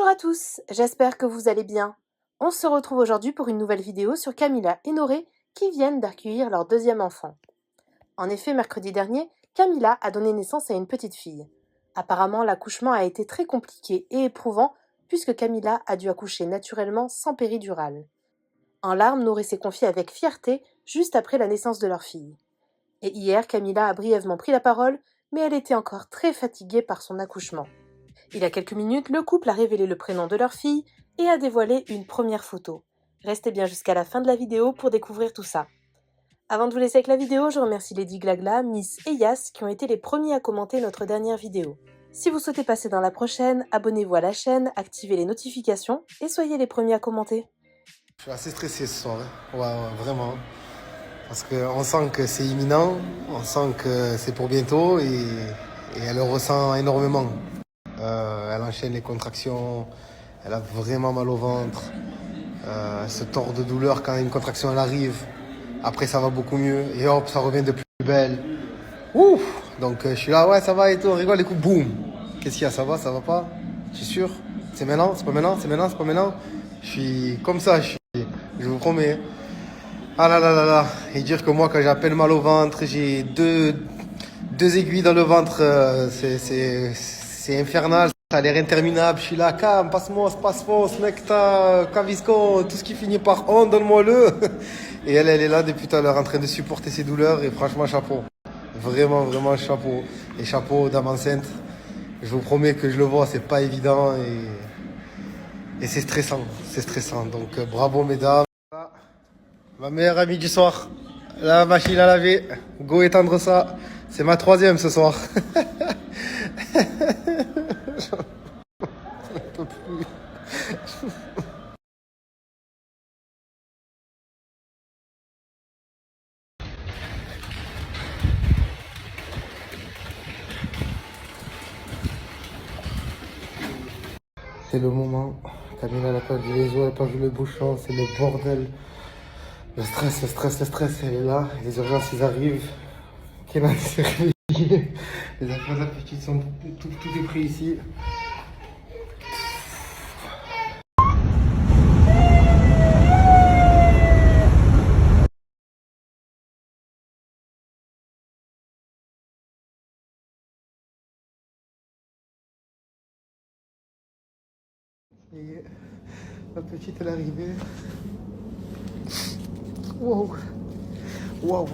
Bonjour à tous, j'espère que vous allez bien. On se retrouve aujourd'hui pour une nouvelle vidéo sur Camilla et Noré qui viennent d'accueillir leur deuxième enfant. En effet, mercredi dernier, Camilla a donné naissance à une petite fille. Apparemment, l'accouchement a été très compliqué et éprouvant puisque Camilla a dû accoucher naturellement sans péridurale. En larmes, Noré s'est confiée avec fierté juste après la naissance de leur fille. Et hier, Camilla a brièvement pris la parole, mais elle était encore très fatiguée par son accouchement. Il y a quelques minutes, le couple a révélé le prénom de leur fille et a dévoilé une première photo. Restez bien jusqu'à la fin de la vidéo pour découvrir tout ça. Avant de vous laisser avec la vidéo, je remercie Lady Glagla, Miss et Yas qui ont été les premiers à commenter notre dernière vidéo. Si vous souhaitez passer dans la prochaine, abonnez-vous à la chaîne, activez les notifications et soyez les premiers à commenter. Je suis assez stressé ce soir, hein. Ouais, vraiment. Parce qu'on sent que c'est imminent, on sent que c'est pour bientôt et elle le ressent énormément. Elle enchaîne les contractions, elle a vraiment mal au ventre. Elle se tord de douleur quand une contraction elle arrive. Après ça va beaucoup mieux et hop, ça revient de plus belle. Ouf. Donc je suis là, ouais ça va et tout, on rigole et coup, boum. Qu'est-ce qu'il y a, ça va pas? Je suis sûr? C'est maintenant, c'est pas maintenant, c'est maintenant, c'est pas maintenant. Je suis comme ça, je vous promets. Ah là là là là. Et dire que moi quand j'ai à peine mal au ventre, j'ai deux aiguilles dans le ventre, c'est infernal. Ça a l'air interminable. Je suis là, cam, passe-moi, nectar, cavisco, tout ce qui finit par on, donne-moi-le. Et elle est là depuis tout à l'heure en train de supporter ses douleurs et franchement chapeau. Vraiment, vraiment chapeau. Et chapeau dame enceinte. Je vous promets que je le vois, c'est pas évident et c'est stressant. C'est stressant. Donc bravo mesdames. Ma meilleure amie du soir. La machine à laver. Go étendre ça. C'est ma troisième ce soir. J'en peux plus. C'est le moment. Camilla n'a pas vu les os, elle n'a pas vu le bouchon, c'est le bordel. Le stress, le stress, le stress, elle est là. Les urgences, ils arrivent. Kénan s'est réveillé. Les affaires appétits sont tout est pris ici. Et la petite, elle est arrivée. Wow. Wow.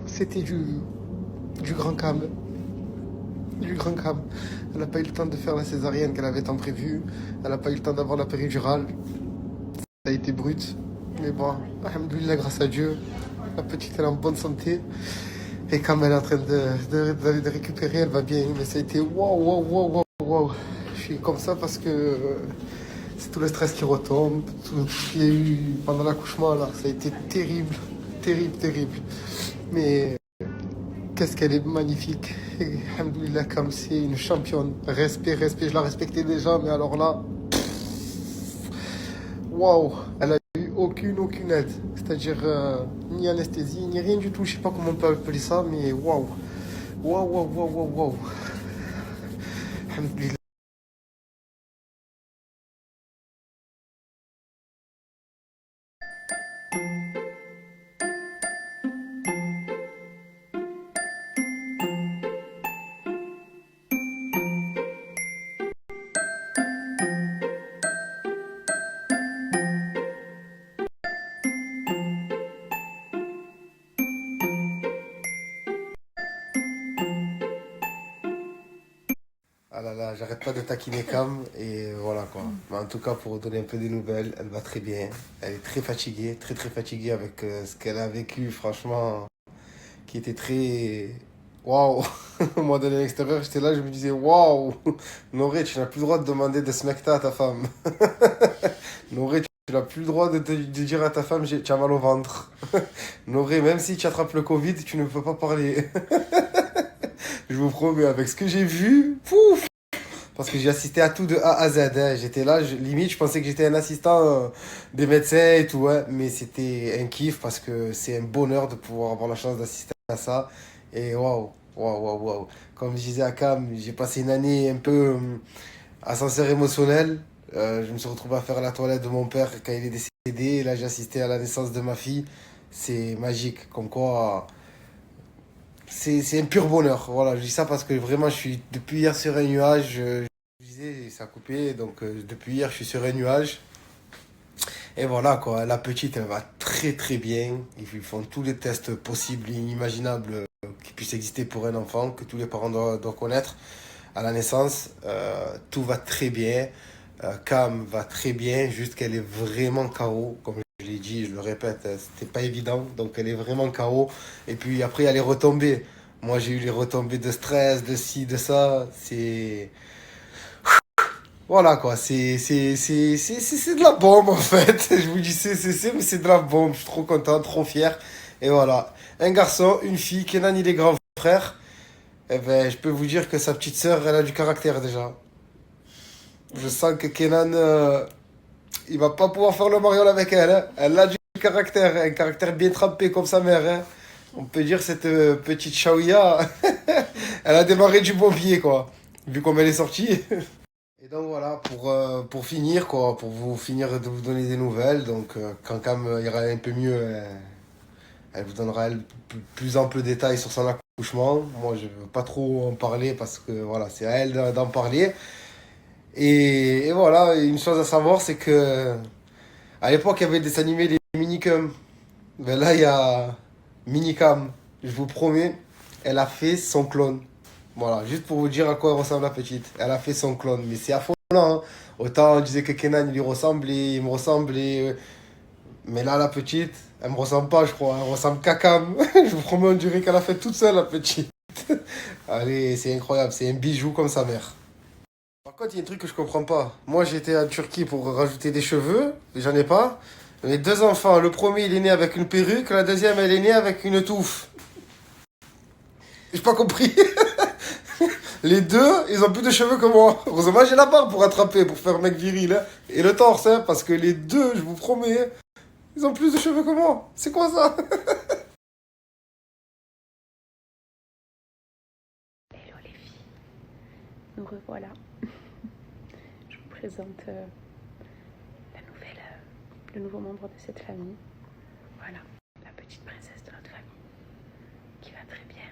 C'était du grand calme. Du grand calme. Elle n'a pas eu le temps de faire la césarienne qu'elle avait tant prévu. Elle n'a pas eu le temps d'avoir la péridurale. Ça a été brut. Mais bon, alhamdoulilah, grâce à Dieu, la petite elle est en bonne santé. Et comme elle est en train de récupérer, elle va bien. Mais ça a été wow. Je suis comme ça parce que c'est tout le stress qui retombe, tout ce qu'il y a eu pendant l'accouchement là. Ça a été terrible. Mais qu'est-ce qu'elle est magnifique. Et alhamdoulilah, comme c'est une championne. Respect. Je la respectais déjà, mais alors là, waouh, elle a eu aucune aide. C'est-à-dire ni anesthésie, ni rien du tout. Je sais pas comment on peut appeler ça, mais waouh. Alhamdoulilah. Ah là là, j'arrête pas de taquiner Cam et voilà quoi. Mais en tout cas, pour donner un peu des nouvelles, elle va très bien. Elle est très fatiguée, très fatiguée avec ce qu'elle a vécu, franchement, qui était très. Waouh! Moi, de l'extérieur, j'étais là, je me disais, waouh! Noré, tu n'as plus le droit de demander de smecta à ta femme. Noré, tu n'as plus le droit de dire à ta femme, tu as mal au ventre. Noré, même si tu attrapes le Covid, tu ne peux pas parler. Je vous promets, avec ce que j'ai vu, pouf! Parce que j'ai assisté à tout de A à Z, hein. J'étais là, limite, je pensais que j'étais un assistant des médecins et tout, ouais. Mais c'était un kiff parce que c'est un bonheur de pouvoir avoir la chance d'assister à ça. Et waouh, Waouh, waouh, waouh. Comme je disais à Cam, j'ai passé une année un peu ascenseur émotionnel. Je me suis retrouvé à faire la toilette de mon père quand il est décédé. Et là, j'ai assisté à la naissance de ma fille. C'est magique. Comme quoi, c'est un pur bonheur. Voilà, je dis ça parce que vraiment, je suis depuis hier sur un nuage. Je disais, ça a coupé. Donc, depuis hier, je suis sur un nuage. Et voilà, quoi. La petite, elle va très, très bien. Ils font tous les tests possibles et inimaginables qui puissent exister pour un enfant, que tous les parents doivent connaître à la naissance. Tout va très bien. Cam va très bien, juste qu'elle est vraiment KO. Comme je l'ai dit, je le répète, c'était pas évident. Donc elle est vraiment KO. Et puis après, il y a les retombées. Moi, j'ai eu les retombées de stress, de ci, de ça. C'est. Voilà quoi, c'est de la bombe en fait. Je vous dis mais c'est de la bombe. Je suis trop content, trop fier. Et voilà. Un garçon, une fille, Kenan il est grand frère. Eh ben, je peux vous dire que sa petite sœur, elle a du caractère déjà. Je sens que Kenan, il va pas pouvoir faire le mariole avec elle. Hein. Elle a du caractère, un caractère bien trempé comme sa mère. Hein. On peut dire cette petite Shaoya, elle a démarré du bon pied quoi, vu comme elle est sortie. Et donc voilà, pour finir quoi, pour vous finir de vous donner des nouvelles, donc quand Cam ira un peu mieux, elle vous donnera elle, plus ample détails sur son accouchement. Moi je veux pas trop en parler parce que voilà, c'est à elle d'en parler. Et voilà, une chose à savoir, c'est que à l'époque, il y avait des animés, les Minicum. Mais là, il y a Minicam. Je vous promets, elle a fait son clone. Voilà, juste pour vous dire à quoi ressemble la petite. Elle a fait son clone. Mais c'est affolant, hein. Autant on disait que Kenan, il lui ressemble et il me ressemble. Mais là, la petite, elle me ressemble pas, je crois. Elle ressemble qu'à Cam. Je vous promets, on dirait qu'elle a fait toute seule, la petite. Allez, c'est incroyable. C'est un bijou comme sa mère. Par contre, il y a un truc que je comprends pas. Moi, j'étais en Turquie pour rajouter des cheveux, et j'en ai pas. Les deux enfants, le premier, il est né avec une perruque, la deuxième, elle est née avec une touffe. J'ai pas compris. Les deux, ils ont plus de cheveux que moi. Heureusement, j'ai la barbe pour attraper, pour faire mec viril. Hein. Et le torse, hein, parce que les deux, je vous promets, hein, ils ont plus de cheveux que moi. C'est quoi ça? Hello les filles, nous revoilà. Je vous présente le nouveau membre de cette famille. Voilà, la petite princesse de notre famille, qui va très bien,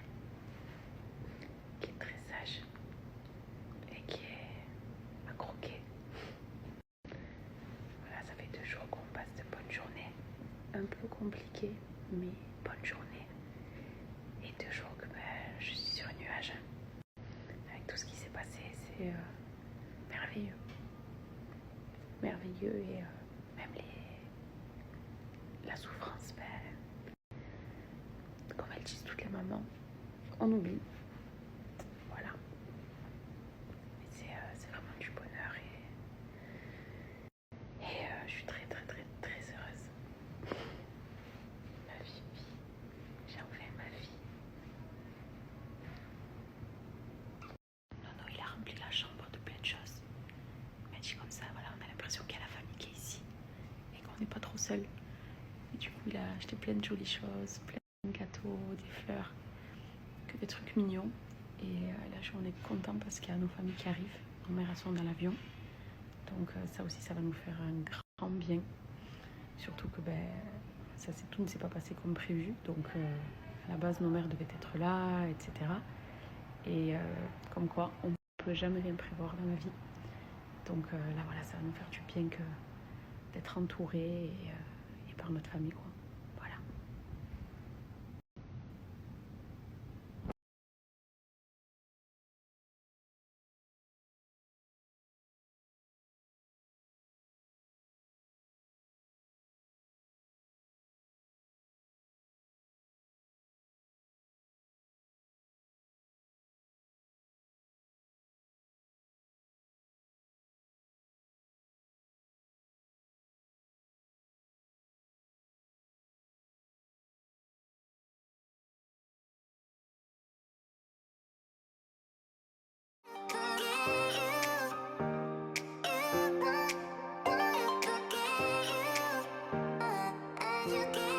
qui est très sage et qui est à croquer. Voilà, ça fait 2 jours qu'on passe de bonnes journées, un peu compliquées, mais bonnes journées. Et 2 jours que je suis sur un nuage. Avec tout ce qui s'est passé, c'est merveilleux. Merveilleux et même la souffrance, comme elles disent toutes les mamans, on oublie. Voilà. Mais c'est vraiment du bonheur et je suis très très très très heureuse. Ma vie, j'ai enfin ma fille. Nono, il a rempli la chambre de plein de choses. Il m'a dit comme ça, voilà, on a l'impression qu'il y a la famille qui est ici et qu'on n'est pas trop seul. Et du coup, il a acheté plein de jolies choses, plein de gâteaux, des fleurs, que des trucs mignons. Et là, on est content parce qu'il y a nos familles qui arrivent. Nos mères, elles sont dans l'avion. Donc ça aussi, ça va nous faire un grand bien. Surtout que tout ne s'est pas passé comme prévu. Donc à la base, nos mères devaient être là, etc. Et comme quoi, on ne peut jamais rien prévoir dans la vie. Donc là, voilà, ça va nous faire du bien que d'être entourés et par notre famille, quoi. Voilà. You